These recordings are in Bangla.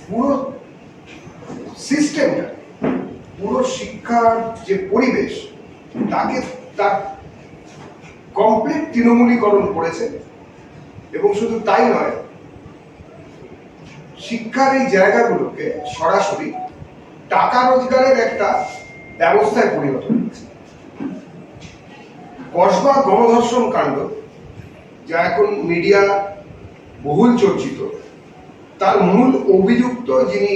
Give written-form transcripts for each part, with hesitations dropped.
পুরো সিস্টেমটা, পুরো শিক্ষার যে পরিবেশ তাকে তার কমপ্লিট তৃণমূলীকরণ করেছে। এবং শুধু তাই নয়, শিক্ষার এই জায়গাগুলোকে সরাসরি টাকা রোজগারের একটা ব্যবস্থায় পরিণত করেছে। কসবা গণধর্ষণ কাণ্ড, যা এখন মিডিয়া বহুল চর্চিত, তার মূল অভিযুক্ত যিনি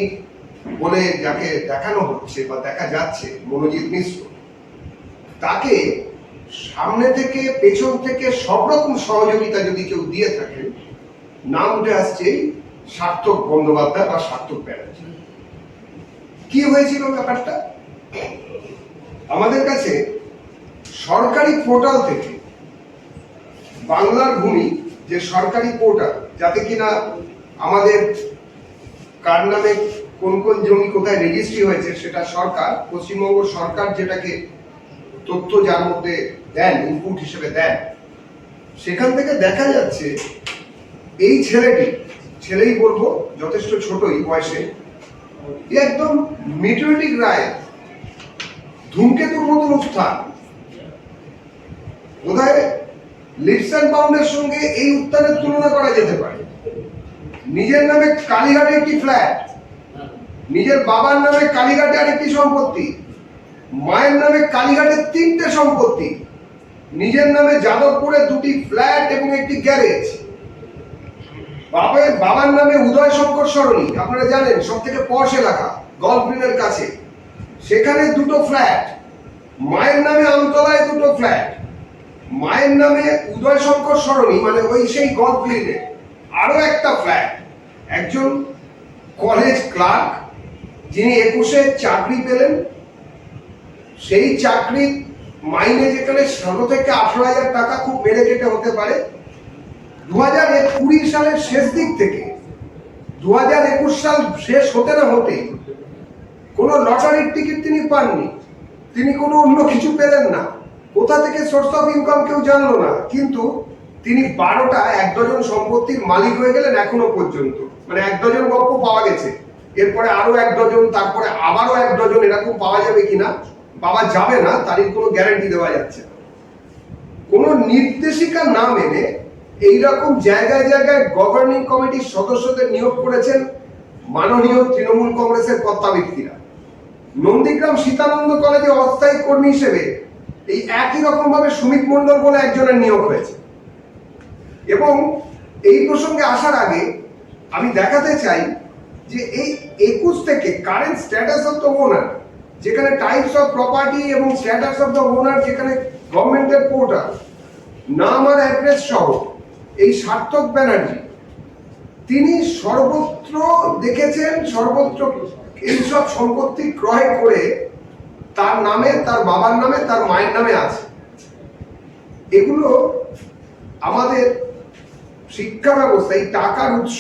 বলে যাকে দেখানো হচ্ছে বা দেখা যাচ্ছে, মনোজিৎ মিশ্র, তাকে সামনে থেকে পেছন থেকে সব রকম সহযোগিতা যদি কেউ দিয়ে থাকে, নাম উঠে আসছে সার্থক বন্দ্যোপাধ্যায় বা সার্থক ব্যানার্জি। কি হয়েছিল ব্যাপারটা? আমাদের কাছে সরকারি পোর্টাল থেকে বাংলার ভূমি, যে সরকারি পোর্টাল, যাতে কিনা আমাদের কার নামে কোন কোন জমি কোথায় রেজিস্ট্রি হয়েছে সেটা সরকার, পশ্চিমবঙ্গ সরকার যেটাকে তথ্য যার মধ্যে দেন, ইনপুট হিসেবে দেন, সেখান থেকে দেখা যাচ্ছে এই ছেলেই বলবো, যথেষ্ট ছোটই বয়সে, একদম মেটিওরিটিক রায়, ধূমকেতুর মতন উত্থান। বোধহয় লিপস অ্যান্ড বাউন্ডের সঙ্গে এই উত্থানের তুলনা করা যেতে পারে। নিজের নামে কালীঘাটে একটি ফ্ল্যাট, নিজের বাবার নামে কালীঘাটে আরেকটি সম্পত্তি, মায়ের নামে কালীঘাটের 3টে সম্পত্তি, নিজের নামে যাদবপুরে 2টি ফ্ল্যাট এবং একটি গ্যারেজ, বাবার নামে উদয় শঙ্কর সরণি, আপনারা জানেন সব থেকে পশ এলাকা, গল্ফ গ্রিনের কাছে, সেখানে 2টো ফ্ল্যাট, মায়ের নামে আমতলায় 2টো ফ্ল্যাট, মায়ের নামে উদয় শঙ্কর সরণি মানে ওই সেই গল্ফ গ্রিনে আরো একটা ফ্ল্যাট, একজন কলেজ ক্লার্ক যিনি 21-এ চাকরি পেলেন, সেই চাকরির মাইনে যেখানে 16 থেকে 18,000 টাকা খুব বেড়ে কেটে হতে পারে, 2020 সালের শেষ দিক থেকে 2021 সাল শেষ হতে না হতেই কোনো লটারির টিকিট তিনি পাননি, তিনি কোনো অন্য কিছু পেলেন না, কোথা থেকে সোর্স অফ ইনকাম কেউ জানলো না, কিন্তু তিনি 12টা 1 ডজন সম্পত্তির মালিক হয়ে গেলেন এখনো পর্যন্ত। মানে 1 ডজন গল্প পাওয়া গেছে, এরপরে আরো 1 ডজন, তারপরে আবারও 1 ডজন, এরকম পাওয়া যাবে কিনা, পাওয়া যাবে না, তার কোনো গ্যারান্টি দেওয়া যাচ্ছে না। কোনো নির্দেশিকা না মেনে এইরকম জায়গায় জায়গায় গভর্নিং কমিটির সদস্যদের নিয়োগ করেছেন মাননীয় তৃণমূল কংগ্রেসের কর্তা ব্যক্তিরা। নন্দীগ্রাম সীতানন্দ কলেজে অস্থায়ী কর্মী হিসেবে এই একই রকম ভাবে সুমিত মন্ডল বলে একজনের নিয়োগ হয়েছে। এবং এই প্রসঙ্গে আসার আগে আমি দেখাতে চাই যে এই 21 থেকে current status of the owner, যেখানে টাইপস অফ প্রপার্টি এবং স্ট্যাটাস অফ দ্য ওনার, যেখানে গভর্নমেন্টের পোর্টাল, নাম আর অ্যাড্রেস সহ, এই সার্থক ব্যানার্জি তিনি সর্বত্র দেখেছেন, সর্বত্র এইসব সম্পত্তি ক্রয় করে তার নামে, তার বাবার নামে, তার মায়ের নামে আছে। এগুলো আমাদের শিক্ষা ব্যবস্থা, এই টাকার উৎস,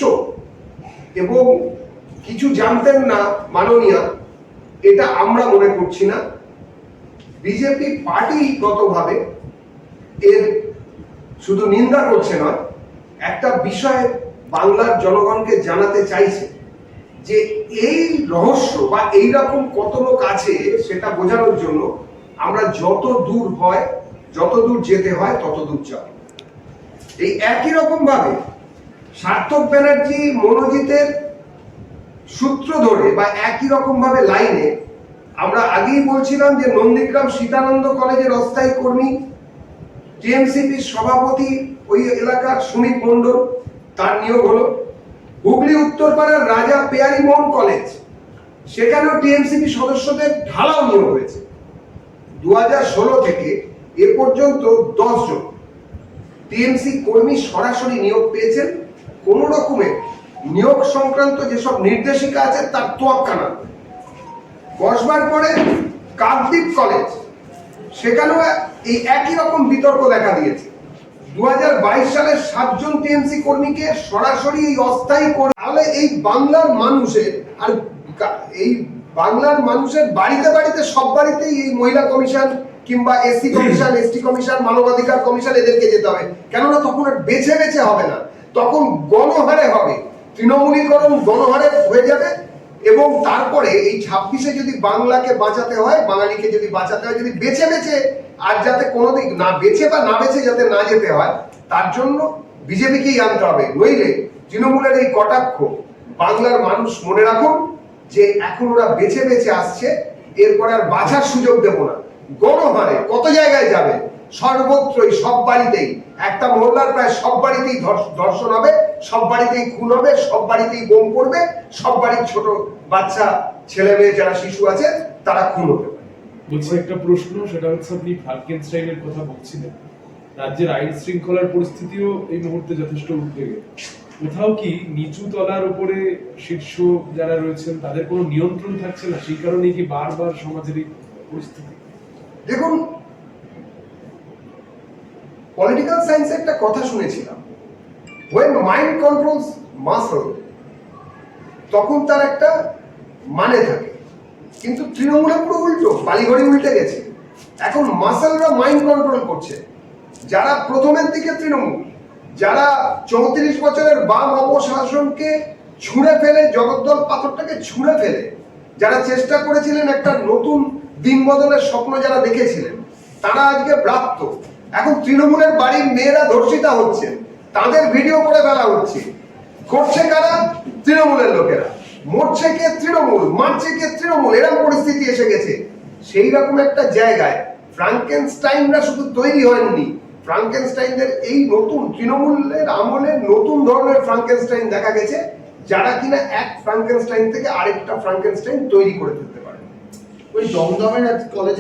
এবং কিছু জানতেন না মাননীয়, এটা আমরা মনে করছি না। বিজেপি পার্টিগতভাবে এর শুধু নিন্দা করছে নয়, একটা বিষয় বাংলার জনগণকে জানাতে চাইছে যে এই রহস্য বা এইরকম কত লোক আছে সেটা বোঝানোর জন্য আমরা যত দূর হয়, যত দূর যেতে হয় তত দূর যাব। এই একই রকম ভাবে সার্থক ব্যানার্জি মনোজিতের সূত্র ধরে বা একই রকম ভাবে লাইনে আমরা আগেই বলছিলাম যে নন্দীগ্রাম সীতানন্দ কলেজের অস্থায়ী কর্মী, টিএমসিপির সভাপতি ওই এলাকার সুমিত মন্ডল, তার নিয়োগ হলো। হুগলি উত্তরপাড়ার রাজা পেয়ারি মোহন কলেজ, সেখানেও টিএমসিপি সদস্যদের ঢালাও নিয়োগ হয়েছে। 2016 থেকে এ পর্যন্ত 10 জন টিএমসি কর্মী সরাসরি নিয়োগ পেয়েছেন। কোন রকমের নিয়োগ সংক্রান্ত যেসব নির্দেশিকা আছে তার তোয়াক্কা না। কসবার পরে কাকদ্বীপ কলেজ, সেখানেও এই একই রকম বিতর্ক দেখা দিয়েছে। 2022 সালে 7 জন টিএমসি কর্মীকে সরাসরি এই অস্থায়ী করে, তাহলে এই বাংলার মানুষের, আর এই বাংলার মানুষের বাড়িতে বাড়িতে, সব বাড়িতেই এই মহিলা কমিশন কিংবা এসসি কমিশন, এসটি কমিশন, মানবাধিকার কমিশন, এদেরকে যেতে হবে। কেননা তখন আর বেছে বেছে হবে না, তখন গণহারে হবে। তৃণমূলীকরণ গণহারে হয়ে যাবে, এবং তারপরে এই 26-এ যদি বাংলাকে বাঁচাতে হয়, বাঙালিকে যদি বাঁচাতে হয়, যদি বেছে বেছে আর যাতে কোনোদিন না বেছে বা না বেছে যাতে না যেতে হয়, তার জন্য বিজেপিকেই আনতে হবে। নইলে তৃণমূলের এই কটাক্ষ বাংলার মানুষ মনে রাখুন যে এখন ওরা বেছে বেছে আসছে, এরপরে আর বাঁচার সুযোগ দেব না। গণহারে কত জায়গায় যাবে, সর্বত্রই, সব বাড়িতেই, একটা মহল্লার প্রায় সব বাড়িতেই ধর্ষণ হবে, সব বাড়িতেই খুন হবে, সব বাড়িতেই বোম পড়বে, সব বাড়ির ছোট বাচ্চা ছেলে মেয়ে যারা শিশু আছে তারা খুন হতে পারে। বলছি একটা প্রশ্ন, সেটা হচ্ছে আপনি ফ্রাঙ্কেনস্টাইনের কথা বলছিলেন, রাজ্যের আইন শৃঙ্খলার পরিস্থিতিও এই মুহূর্তে যথেষ্ট উদ্বেগে। কোথাও কি নিচু তলার উপরে শীর্ষ যারা রয়েছেন তাদের কোনো নিয়ন্ত্রণ থাকছে না, সেই কারণেই কি বারবার সমাজের এই পরিস্থিতি? দেখুন, পলিটিক্যাল সায়েন্সে একটা কথা শুনেছিলাম, when mind controls muscle, তখন তার একটা মানে থাকে। কিন্তু তৃণমূলে পুরো উল্টো, বালিঘড়ি উল্টে গেছে। এখন মাসেলরা মাইন্ড কন্ট্রোল করছে। যারা প্রথমের দিকে তৃণমূল, যারা 34 বছরের বাম অপশাসনকে ছুঁড়ে ফেলে, জগদ্দল পাথরটাকে ছুঁড়ে ফেলে যারা চেষ্টা করেছিলেন, একটা নতুন দিন বদলের স্বপ্ন যারা দেখেছিলেন, তারা আজকে ব্রাত্য। এখন তৃণমূলের বাড়ির মেয়েরা ধর্ষিতা হচ্ছে, তাদের ভিডিও করে ফেলা হচ্ছে। করছে কারা? তৃণমূলের লোকেরা। মরছে কে? তৃণমূল। মারছে কে? তৃণমূল। এরকম পরিস্থিতি এসে গেছে। সেই রকম একটা জায়গায় ফ্রাঙ্কেনস্টাইনরা শুধু তৈরি হয়নি, ফ্রাঙ্কেনস্টাইনদের এই নতুন তৃণমূলের আমলে নতুন ধরনের ফ্রাঙ্কেনস্টাইন দেখা গেছে, যারা কিনা এক ফ্রাঙ্কেনস্টাইন থেকে আরেকটা ফ্রাঙ্কেনস্টাইন তৈরি করে ফেলতে পারে। ওই দমদমের কলেজে